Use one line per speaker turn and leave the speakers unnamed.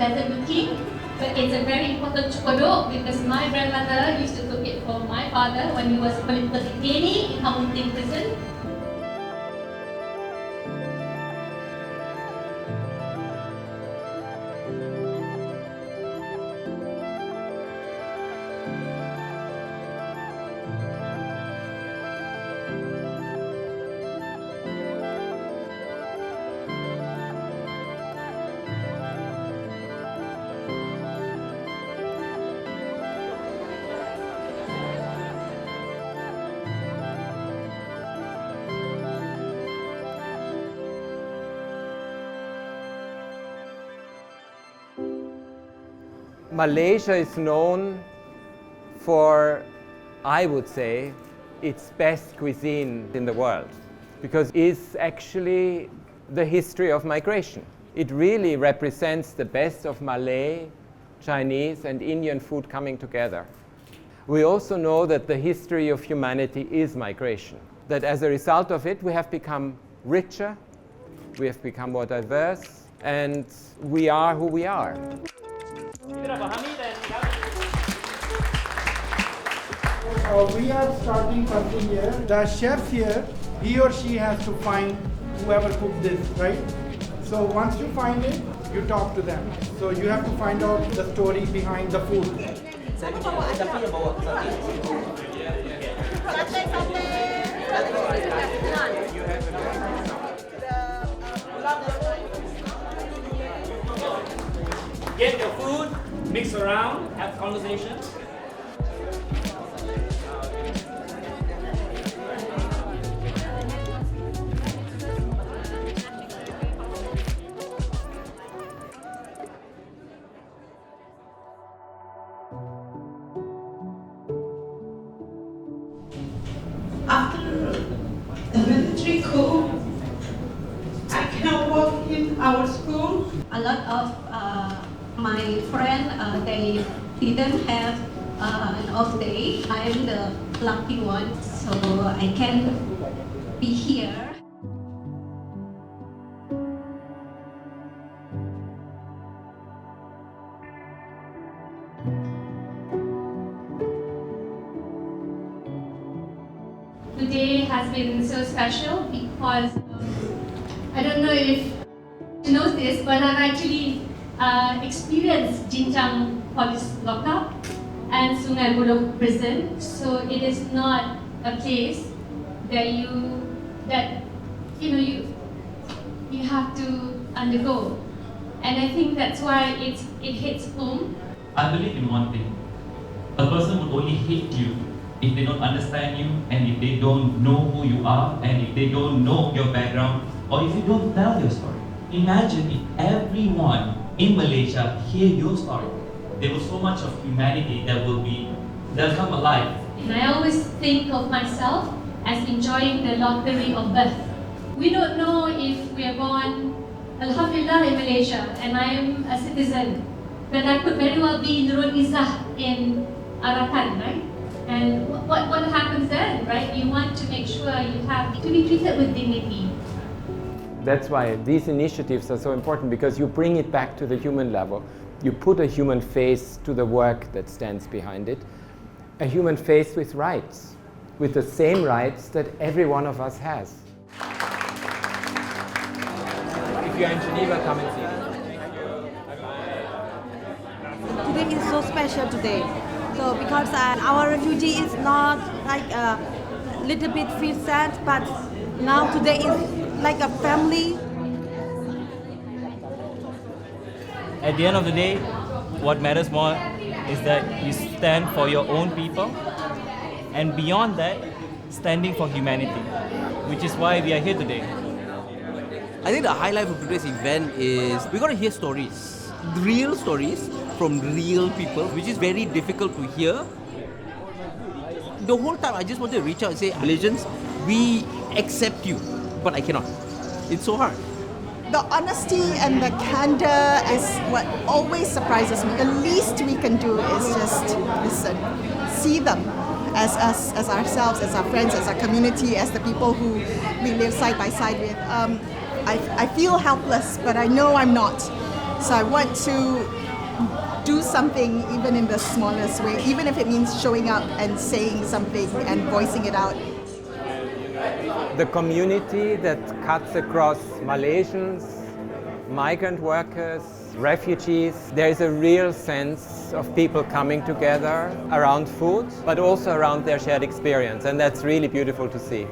pleasant looking, but it's a very important chukodok because my grandmother used to cook it for my father when he was political detainee in Hamilton prison.
Malaysia is known for, I would say, its best cuisine in the world, because it's actually the history of migration. It really represents the best of Malay, Chinese, and Indian food coming together. We also know that the history of humanity is migration, that as a result of it, we have become richer, we have become more diverse, and we are who we are.
We are starting something here. The chef here, he or she has to find whoever cooked this, right? So once you find it, you talk to them. So you have to find out the story behind the food.
Get your food, mix around, have conversation.
After the military coup, I cannot work in our school.
A lot of my friends, they didn't have an off day. I am the lucky one, so I can be here. Today has been so special because I don't know if you know this, but I've actually experienced Jinjang police lockup and Sungai Buloh prison. So it is not a place that you have to undergo, and I think that's why it hits home.
I believe in one thing: a person would only hate you if they don't understand you, and if they don't know who you are, and if they don't know your background, or if you don't tell your story. Imagine if everyone in Malaysia hear your story. There was so much of humanity they'll come alive.
And I always think of myself as enjoying the lottery of birth. We don't know if we are born, Alhamdulillah, in Malaysia, and I am a citizen, but I could very well be Nurul Izzah in Arakan, right? And what happens then, right? You want to make sure you have to be treated with dignity.
That's why these initiatives are so important, because you bring it back to the human level. You put a human face to the work that stands behind it. A human face with rights, with the same rights that every one of us has. If you're in Geneva, come and see me.
Today is so special today. So because our refugee is not like a little bit feel sad, but now today is like a family.
At the end of the day, what matters more is that you stand for your own people, and beyond that, standing for humanity, which is why we are here today.
I think the highlight of today's event is we're going to hear stories, real stories from real people, which is very difficult to hear. The whole time I just wanted to reach out and say, Malaysians, we accept you, but I cannot. It's so hard.
The honesty and the candor is what always surprises me. The least we can do is just listen, see them as us, as ourselves, as our friends, as our community, as the people who we live side by side with. I feel helpless, but I know I'm not. So I want to do something even in the smallest way, even if it means showing up and saying something and voicing it out.
The community that cuts across Malaysians, migrant workers, refugees, there is a real sense of people coming together around food, but also around their shared experience, and that's really beautiful to see.